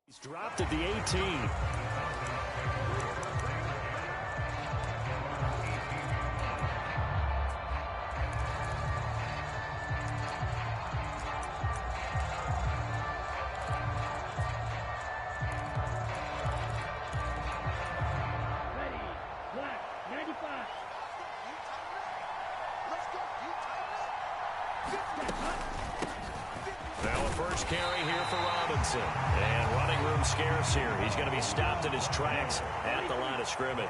He's dropped at the 18. First carry here for Robinson. And running room scarce here. He's going to be stopped in his tracks at the line of scrimmage.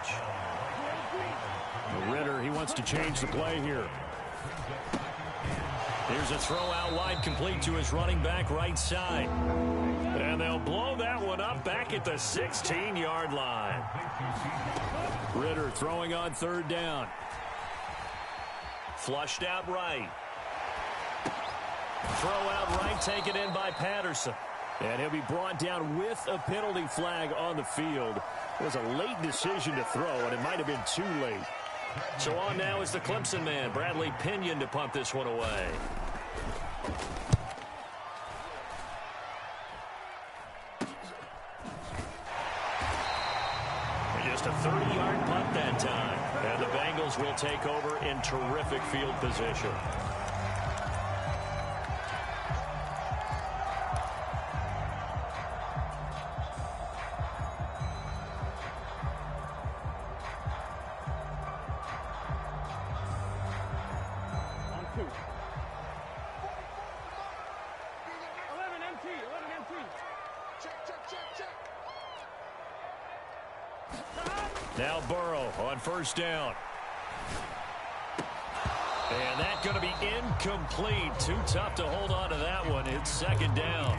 Ritter, he wants to change the play here. Here's a throw out wide, complete to his running back right side. And they'll blow that one up back at the 16-yard line. Ritter throwing on third down. Flushed out right. Throw out right, taken in by Patterson. And he'll be brought down with a penalty flag on the field. It was a late decision to throw, and it might have been too late. So on now is the Clemson man, Bradley Pinion, to punt this one away. Just a 30-yard punt that time. And the Bengals will take over in terrific field position. Now Burrow on first down. And that's going to be incomplete. Too tough to hold on to that one. It's second down.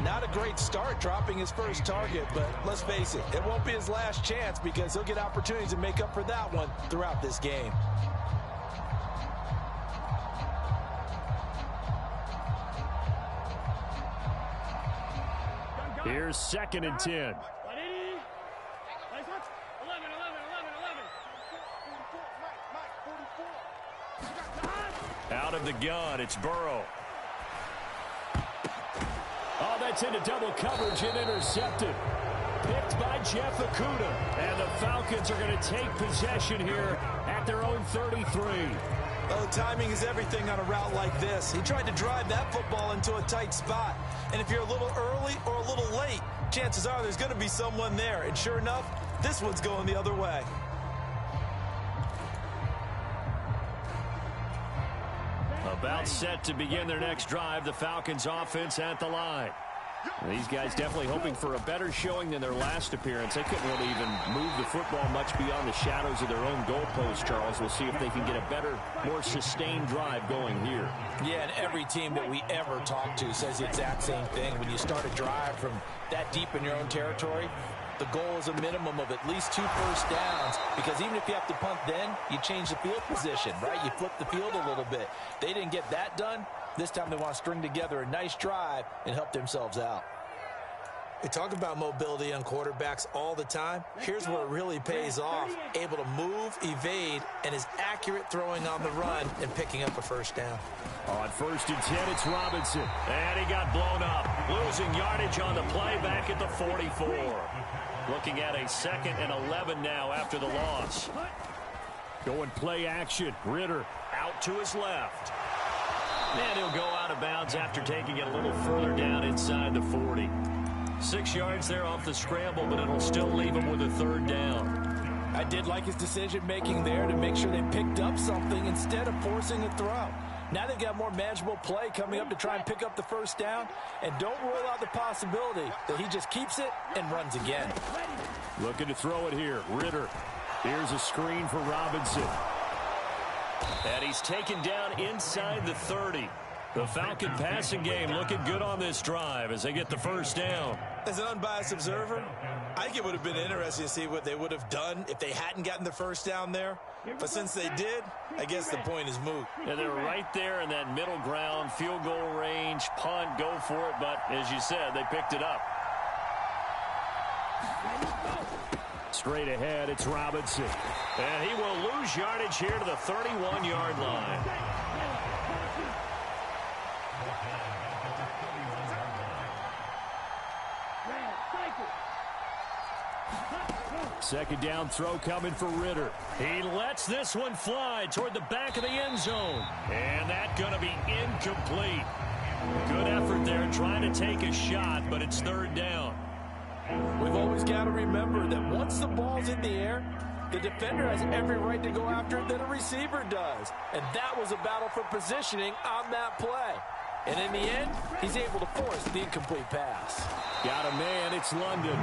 Not a great start dropping his first target, but let's face it, it won't be his last chance because he'll get opportunities to make up for that one throughout this game. Here's second and 10. Out of the gun, it's Burrow. Oh, that's into double coverage and intercepted. Picked by Jeff Okudah. And the Falcons are going to take possession here at their own 33. Oh, timing is everything on a route like this. He tried to drive that football into a tight spot. And if you're a little early or a little late, chances are there's going to be someone there. And sure enough, this one's going the other way. About set to begin their next drive, the Falcons offense at the line. These guys definitely hoping for a better showing than their last appearance. They couldn't really even move the football much beyond the shadows of their own goalpost, Charles. We'll see if they can get a better, more sustained drive going here. Yeah, and every team that we ever talk to says the exact same thing. When you start a drive from that deep in your own territory, the goal is a minimum of at least 2 first downs, because even if you have to punt then, you change the field position, right? You flip the field a little bit. They didn't get that done. This time they want to string together a nice drive and help themselves out. We talk about mobility on quarterbacks all the time. Here's where it really pays off. Able to move, evade, and is accurate throwing on the run and picking up a first down. On first and 10, it's Robinson. And he got blown up. Losing yardage on the play back at the 44. Looking at a 2nd and 11 now after the loss. Going play action. Ritter out to his left. And he'll go out of bounds after taking it a little further down inside the 40. 6 yards there off the scramble, but it'll still leave him with a 3rd down. I did like his decision-making there to make sure they picked up something instead of forcing a throw. Now they've got more manageable play coming up to try and pick up the first down. And don't rule out the possibility that he just keeps it and runs again. Looking to throw it here. Ritter. Here's a screen for Robinson. And he's taken down inside the 30. The Falcon passing game looking good on this drive as they get the first down. As an unbiased observer, I think it would have been interesting to see what they would have done if they hadn't gotten the first down there. But since they did, I guess the point is moot. Yeah, they're right there in that middle ground, field goal range, punt, go for it. But as you said, they picked it up. Straight ahead, it's Robinson. And he will lose yardage here to the 31-yard line. Second down throw coming for Ritter. He lets this one fly toward the back of the end zone. And that's going to be incomplete. Good effort there trying to take a shot, but it's third down. We've always got to remember that once the ball's in the air, the defender has every right to go after it that a receiver does. And that was a battle for positioning on that play. And in the end, he's able to force the incomplete pass. Got a man, it's London.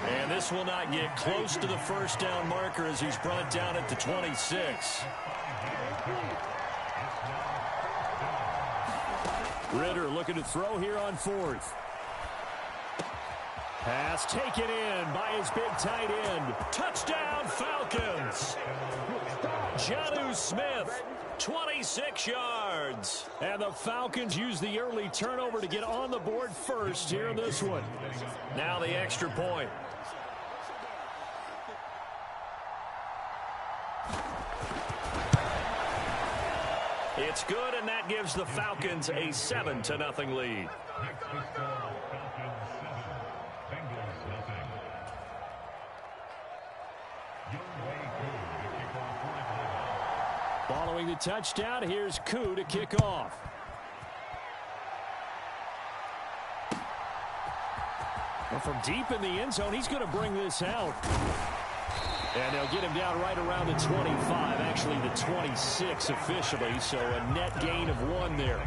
And this will not get close to the first down marker as he's brought down at the 26. Ritter looking to throw here on fourth. Pass taken in by his big tight end. Touchdown, Falcons. Jonnu Smith, 26 yards. And the Falcons use the early turnover to get on the board first here in this one. Now the extra point. It's good, and that gives the Falcons a 7-0 lead. Following the touchdown, here's Koo to kick off. Well, from deep in the end zone, he's going to bring this out. And they'll get him down right around the 25, actually the 26 officially, so a net gain of 1 there.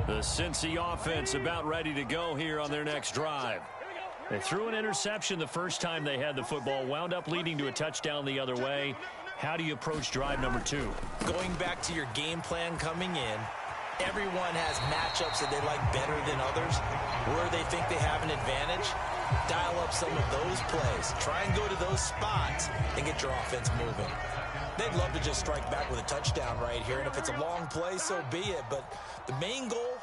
The Cincy offense about ready to go here on their next drive. They threw an interception the first time they had the football, wound up leading to a touchdown the other way. How do you approach drive number 2? Going back to your game plan coming in, everyone has matchups that they like better than others. Where they think they have an advantage, dial up some of those plays. Try and go to those spots and get your offense moving. They'd love to just strike back with a touchdown right here, and if it's a long play, so be it. But the main goal,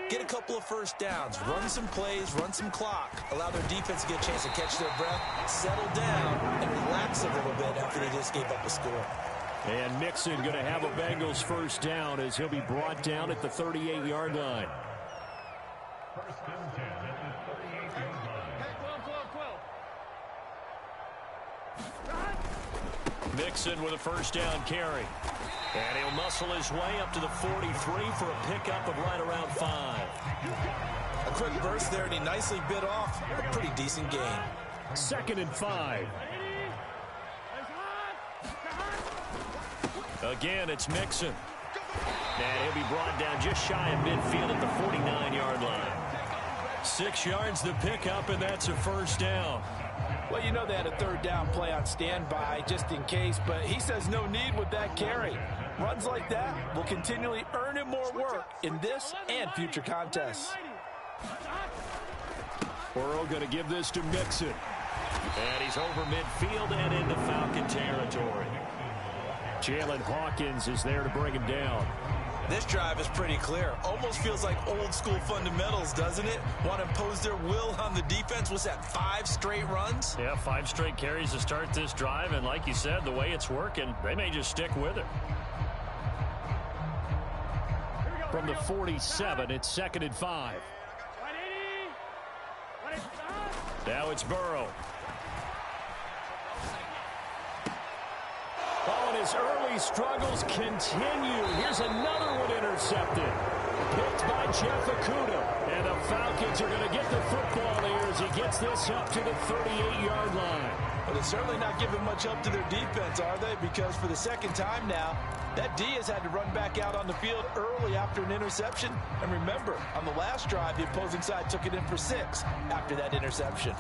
get a couple of first downs, run some plays, run some clock, allow their defense to get a chance to catch their breath, settle down, and relax a little bit after they just gave up a score. And Mixon going to have a Bengals first down as he'll be brought down at the 38-yard line. Mixon with a first down carry. And he'll muscle his way up to the 43 for a pickup of right around 5. A quick burst there, and he nicely bit off a pretty decent gain. 2nd and 5. Again, it's Mixon. And he'll be brought down just shy of midfield at the 49-yard line. 6 yards the pickup, and that's a first down. Well, you know they had a third down play on standby just in case, but he says no need with that carry. Runs like that will continually earn him more work in this and future contests. Burrow going to give this to Mixon. And he's over midfield and into Falcon territory. Jalen Hawkins is there to bring him down. This drive is pretty clear. Almost feels like old school fundamentals, doesn't it? Want to impose their will on the defense. Was that 5 straight runs? Yeah, 5 straight carries to start this drive. And like you said, the way it's working, they may just stick with it. From the 47, it's 2nd and 5. Now it's Burrow. Oh, and his early struggles continue. Here's another one intercepted. Picked by Jeff Okudah. And the Falcons are going to get the football here as he gets this up to the 38-yard line. But it's certainly not giving much up to their defense, are they? Because for the second time now, that D has had to run back out on the field early after an interception. And remember, on the last drive, the opposing side took it in for 6 after that interception.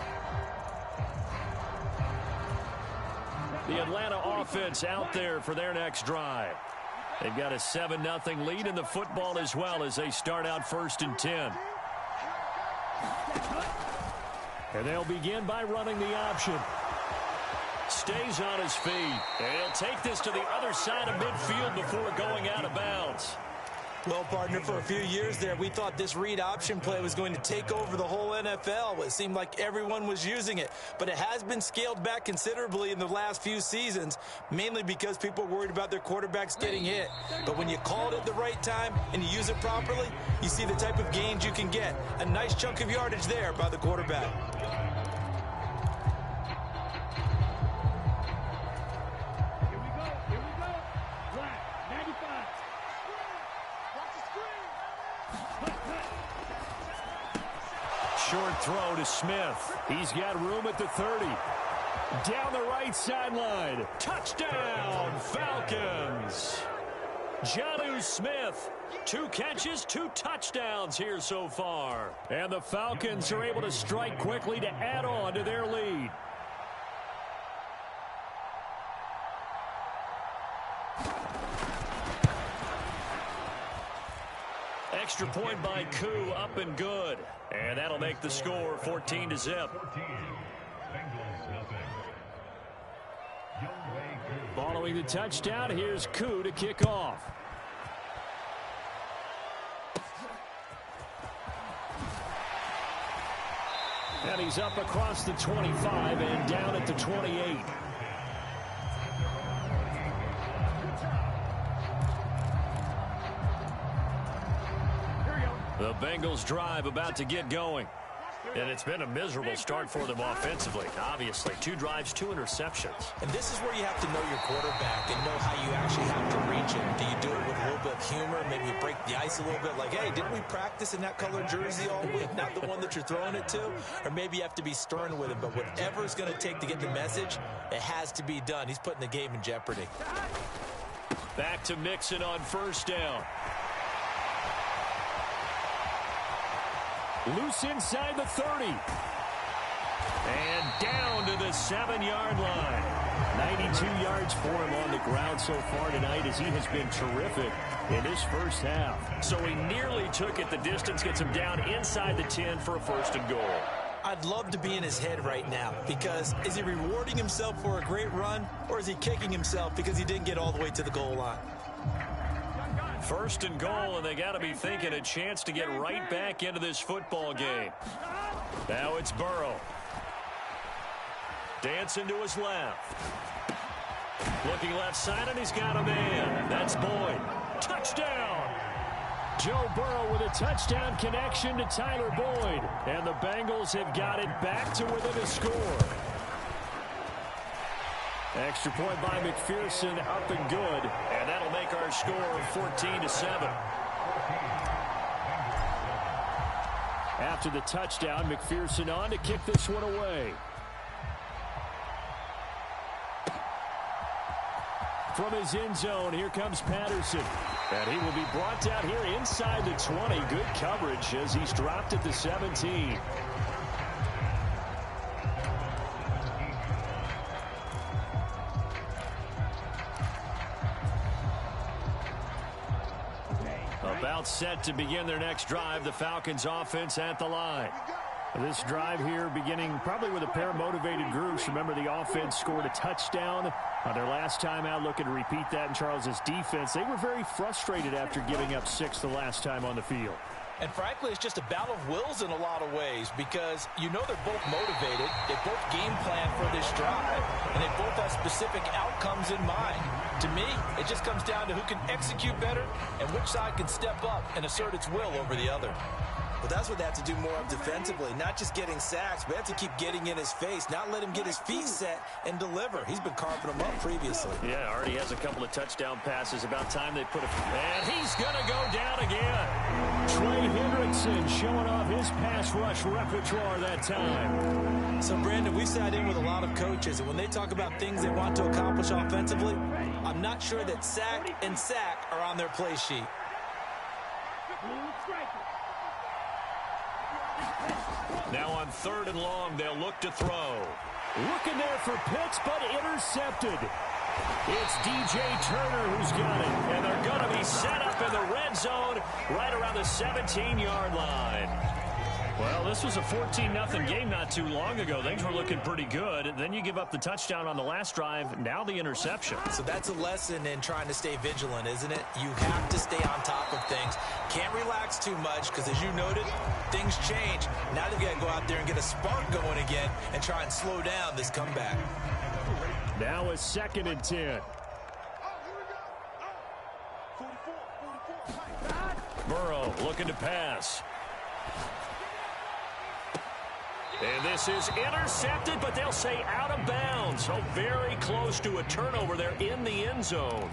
The Atlanta offense out there for their next drive. They've got a 7-0 lead in the football as well as they start out 1st and 10. And they'll begin by running the option. Stays on his feet. And he'll take this to the other side of midfield before going out of bounds. Well, partner, for a few years there, we thought this read option play was going to take over the whole NFL. It seemed like everyone was using it, but it has been scaled back considerably in the last few seasons, mainly because people are worried about their quarterbacks getting hit. But when you call it at the right time and you use it properly, you see the type of gains you can get. A nice chunk of yardage there by the quarterback. Short throw to Smith. He's got room at the 30. Down the right sideline. Touchdown, Falcons. Jonnu Smith. 2 catches, 2 touchdowns here so far. And the Falcons are able to strike quickly to add on to their lead. Extra point by Koo, up and good. And that'll make the score 14-0. Following the touchdown, here's Koo to kick off. And he's up across the 25 and down at the 28. The Bengals drive about to get going. And it's been a miserable start for them offensively. Obviously, 2 drives, 2 interceptions. And this is where you have to know your quarterback and know how you actually have to reach him. Do you do it with a little bit of humor? Maybe you break the ice a little bit like, hey, didn't we practice in that color jersey all week? Not the one that you're throwing it to? Or maybe you have to be stern with him. But whatever it's going to take to get the message, it has to be done. He's putting the game in jeopardy. Back to Mixon on first down. Loose inside the 30. And down to the 7-yard line. 92 yards for him on the ground so far tonight as he has been terrific in this first half. So he nearly took it the distance, gets him down inside the 10 for a 1st and goal. I'd love to be in his head right now because is he rewarding himself for a great run or is he kicking himself because he didn't get all the way to the goal line? 1st and goal, and they got to be thinking a chance to get right back into this football game. Now it's Burrow. Dancing to his left. Looking left side, and he's got a man. That's Boyd. Touchdown! Joe Burrow with a touchdown connection to Tyler Boyd. And the Bengals have got it back to within a score. Extra point by McPherson, up and good. And that'll make our score 14-7. After the touchdown, McPherson on to kick this one away. From his end zone, here comes Patterson. And he will be brought down here inside the 20. Good coverage as he's dropped at the 17. About set to begin their next drive, the Falcons offense at the line. This drive here beginning probably with a pair of motivated groups. Remember, the offense scored a touchdown on their last time out. Looking to repeat that in Charles's defense. They were very frustrated after giving up 6 the last time on the field. And frankly, it's just a battle of wills in a lot of ways because you know they're both motivated. They both game plan for this drive, and they both have specific outcomes in mind. To me, it just comes down to who can execute better and which side can step up and assert its will over the other. Well, that's what they have to do more of defensively, not just getting sacks, but they have to keep getting in his face, not let him get his feet set and deliver. He's been carving them up previously. Yeah, already has a couple of touchdown passes. About time they put a... And he's going to go down again. Trey Hendrickson showing off his pass rush repertoire that time. So, Brandon, we've sat in with a lot of coaches, and when they talk about things they want to accomplish offensively, I'm not sure that sack and sack are on their play sheet. Now on 3rd and long, they'll look to throw. Looking there for Pitts, but intercepted. It's DJ Turner who's got it. And they're going to be set up in the red zone right around the 17-yard line. Well, this was a 14-0 game not too long ago. Things were looking pretty good. Then you give up the touchdown on the last drive. Now the interception. So that's a lesson in trying to stay vigilant, isn't it? You have to stay on top of things. Can't relax too much because, as you noted, things change. Now they've got to go out there and get a spark going again and try and slow down this comeback. Now a 2nd and 10. Burrow looking to pass. And this is intercepted, but they'll say out of bounds. So very close to a turnover there in the end zone.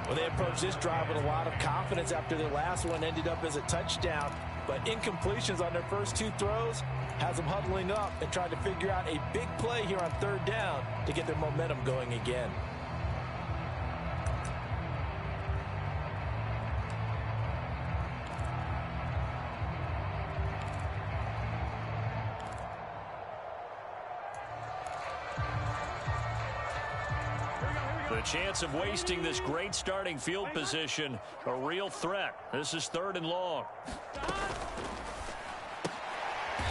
Well, they approached this drive with a lot of confidence after their last one ended up as a touchdown. But incompletions on their first 2 throws has them huddling up and trying to figure out a big play here on 3rd down to get their momentum going again. The chance of wasting this great starting field position, a real threat. This is 3rd and long.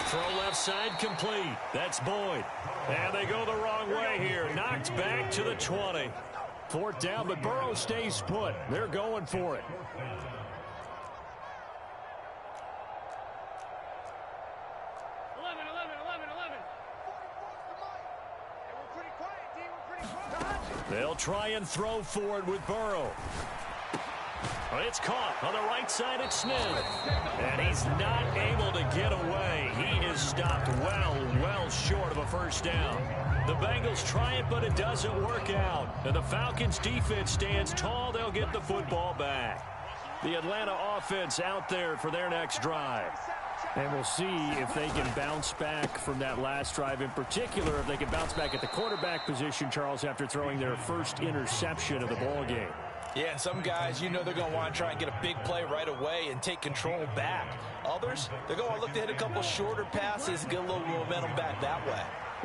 Throw left side complete. That's Boyd. And they go the wrong way here. Knocked back to the 20. 4th down, but Burrow stays put. They're going for it. They'll try and throw forward with Burrow. It's caught on the right side at Smith. And he's not able to get away. He is stopped well short of a 1st down. The Bengals try it, but it doesn't work out. And the Falcons defense stands tall. They'll get the football back. The Atlanta offense out there for their next drive. And we'll see if they can bounce back from that last drive. In particular, if they can bounce back at the quarterback position, Charles, after throwing their first interception of the ball game. Yeah, and some guys, you know they're going to want to try and get a big play right away and take control back. Others, they're going to look to hit a couple shorter passes and get a little momentum back that way.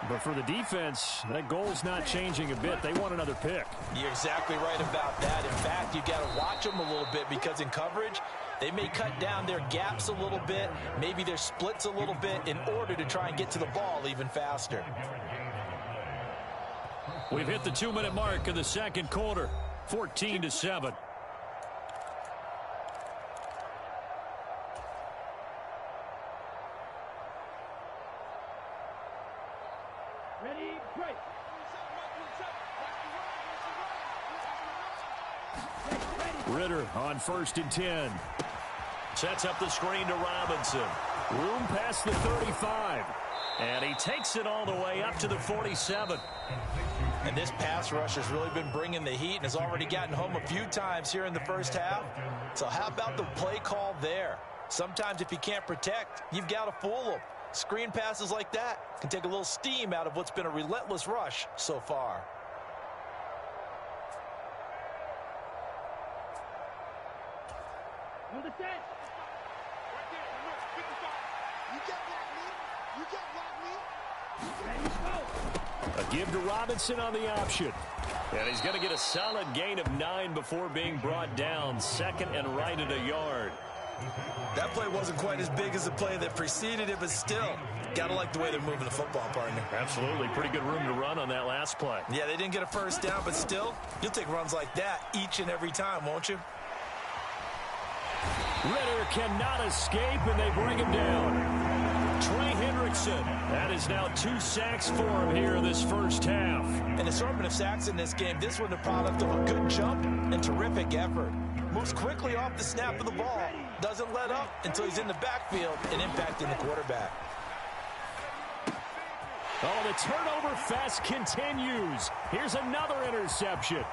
But for the defense, that goal's not changing a bit. They want another pick. You're exactly right about that. In fact, you've got to watch them a little bit because in coverage, they may cut down their gaps a little bit, maybe their splits a little bit in order to try and get to the ball even faster. We've hit the 2-minute mark in the 2nd quarter, 14-7. Ready, break. Ritter on 1st and 10. Sets up the screen to Robinson. Room past the 35. And he takes it all the way up to the 47. And this pass rush has really been bringing the heat and has already gotten home a few times here in the 1st half. So how about the play call there? Sometimes if you can't protect, you've got to fool them. Screen passes like that can take a little steam out of what's been a relentless rush so far. On the set. A give to Robinson on the option. And he's going to get a solid gain of 9 before being brought down. 2nd and right at a yard. That play wasn't quite as big as the play that preceded it, but still, gotta like the way they're moving the football, partner. Absolutely. Pretty good room to run on that last play. Yeah, they didn't get a 1st down, but still, you'll take runs like that each and every time, won't you? Ritter cannot escape, and they bring him down. Trey Hendrickson. That is now 2 sacks for him here in this 1st half. An assortment of sacks in this game. This one the product of a good jump and terrific effort. Moves quickly off the snap of the ball. Doesn't let up until he's in the backfield and impacting the quarterback. Oh, the turnover fest continues. Here's another interception.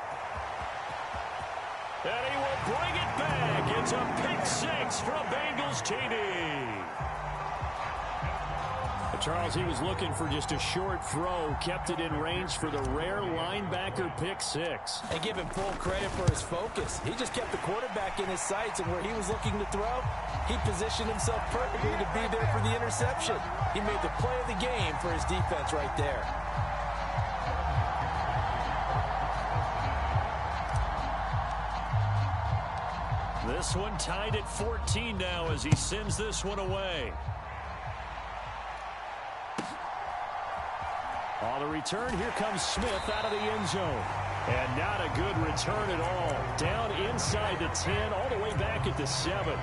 And he will bring it back. It's a pick-6 for a Bengals TD. Charles, he was looking for just a short throw, kept it in range for the rare linebacker pick-6. And give him full credit for his focus. He just kept the quarterback in his sights, and where he was looking to throw, he positioned himself perfectly to be there for the interception. He made the play of the game for his defense right there. This one tied at 14 now as he sends this one away. On the return, here comes Smith out of the end zone. And not a good return at all. Down inside the 10, all the way back at the 7.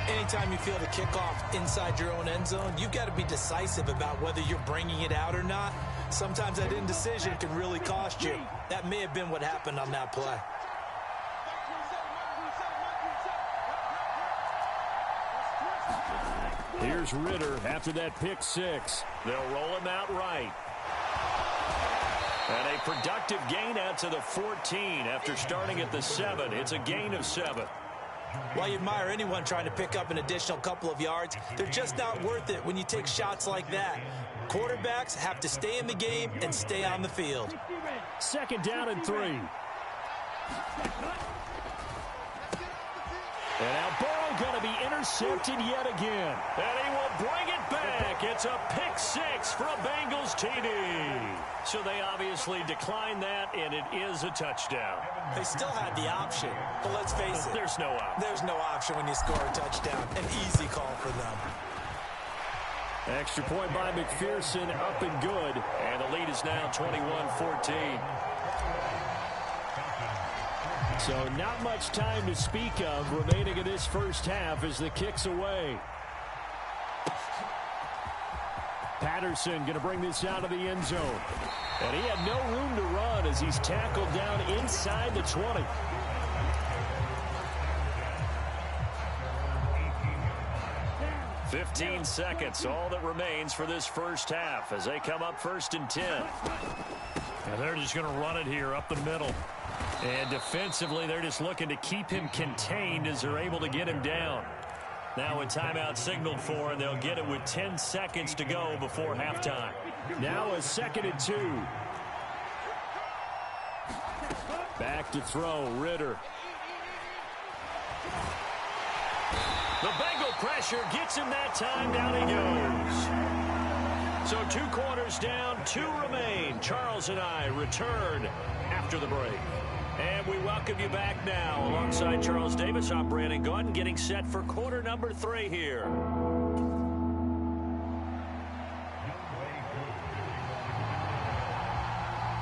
Anytime you feel the kickoff inside your own end zone, you've got to be decisive about whether you're bringing it out or not. Sometimes that indecision can really cost you. That may have been what happened on that play. Here's Ritter after that pick 6. They'll roll him out right. And a productive gain out to the 14 after starting at the 7. It's a gain of 7. While you admire anyone trying to pick up an additional couple of yards, they're just not worth it when you take shots like that. Quarterbacks have to stay in the game and stay on the field. 2nd down and 3. And now Burrow going to be intercepted yet again. And he will bring it back. It's a pick 6 for a Bengals TD. So they obviously declined that, and it is a touchdown. They still had the option, but let's face it. There's no option. There's no option when you score a touchdown. An easy call for them. Extra point by McPherson, up and good. And the lead is now 21-14. So not much time to speak of remaining in this first half as the kick's away. Patterson going to bring this out of the end zone. And he had no room to run as he's tackled down inside the 20. "15 seconds, all that remains for this first half as they come up 1st and 10. And they're just going to run it here up the middle. And defensively, they're just looking to keep him contained as they're able to get him down. Now a timeout signaled for, and they'll get it with 10 seconds to go before halftime. Now a 2nd and 2. Back to throw, Ritter. The Bengal pressure gets him that time. Down he goes. So 2 corners down, 2 remain. Charles and I return after the break. And we welcome you back now. Alongside Charles Davis, I'm Brandon Gaudin, getting set for quarter number 3 here.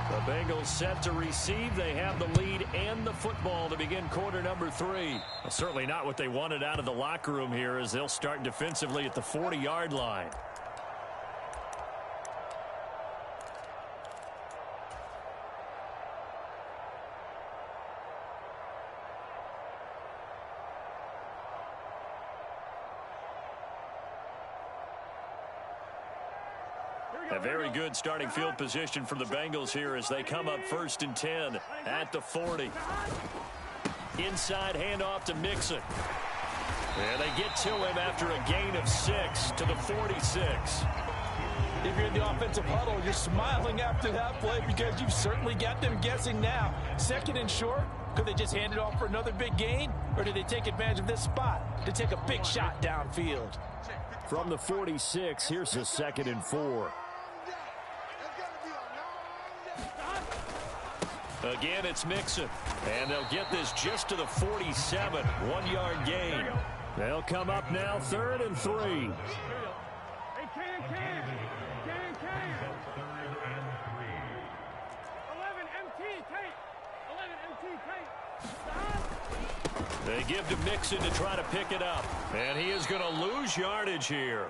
The Bengals set to receive. They have the lead and the football to begin quarter number 3. Well, certainly not what they wanted out of the locker room here as they'll start defensively at the 40-yard line. A very good starting field position for the Bengals here as they come up 1st and 10 at the 40. Inside handoff to Mixon. And they get to him after a gain of 6 to the 46. If you're in the offensive huddle, you're smiling after that play because you've certainly got them guessing now. 2nd and short, could they just hand it off for another big gain? Or did they take advantage of this spot to take a big shot downfield? From the 46, here's a 2nd and 4. Again, it's Mixon. And they'll get this just to the 47. 1-yard gain. They'll come up now 3rd and 3. Hey, can. 11 MT tape. 11 MT tape. Stop. They give to Mixon to try to pick it up. And he is going to lose yardage here.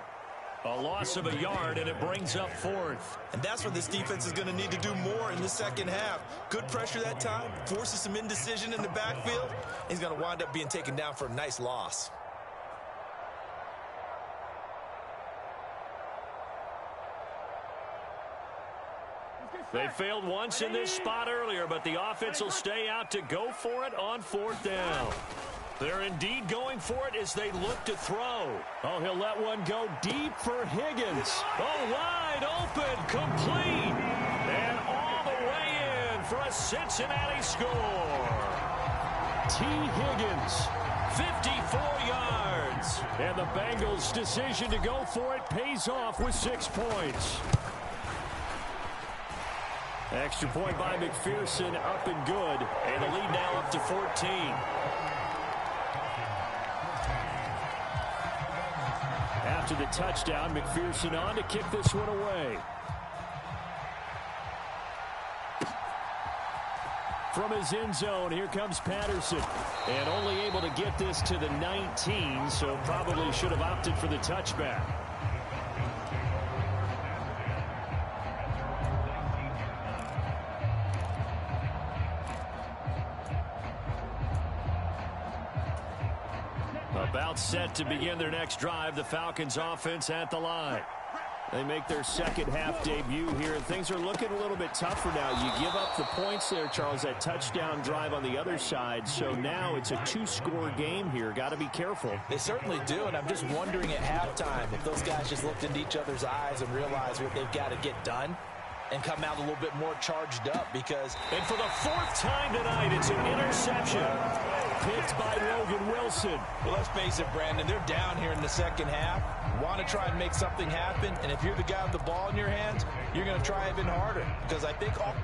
A loss of a yard, and it brings up 4th. And that's where this defense is going to need to do more in the second half. Good pressure that time, forces some indecision in the backfield. He's going to wind up being taken down for a nice loss. They failed once in this spot earlier, but the offense will stay out to go for it on 4th down. They're indeed going for it as they look to throw. Oh, he'll let one go deep for Higgins. Oh, wide open, complete. And all the way in for a Cincinnati score. T. Higgins, 54 yards. And the Bengals' decision to go for it pays off with 6 points. Extra point by McPherson, up and good. And the lead now up to 14. After the touchdown, McPherson on to kick this one away. From his end zone, here comes Patterson. And only able to get this to the 19, so probably should have opted for the touchback. About set to begin their next drive, the Falcons offense at the line. They make their second half debut here, and things are looking a little bit tougher now. You give up the points there, Charles, that touchdown drive on the other side. So now it's a two-score game here. Got to be careful. They certainly do, and I'm just wondering at halftime if those guys just looked into each other's eyes and realized what they've got to get done and come out a little bit more charged up because... And for the fourth time tonight, it's an interception. Picked by Logan Wilson. Well, let's face it, Brandon, they're down here in the second half. Want to try and make something happen, and if you're the guy with the ball in your hands, you're going to try even harder because I think all...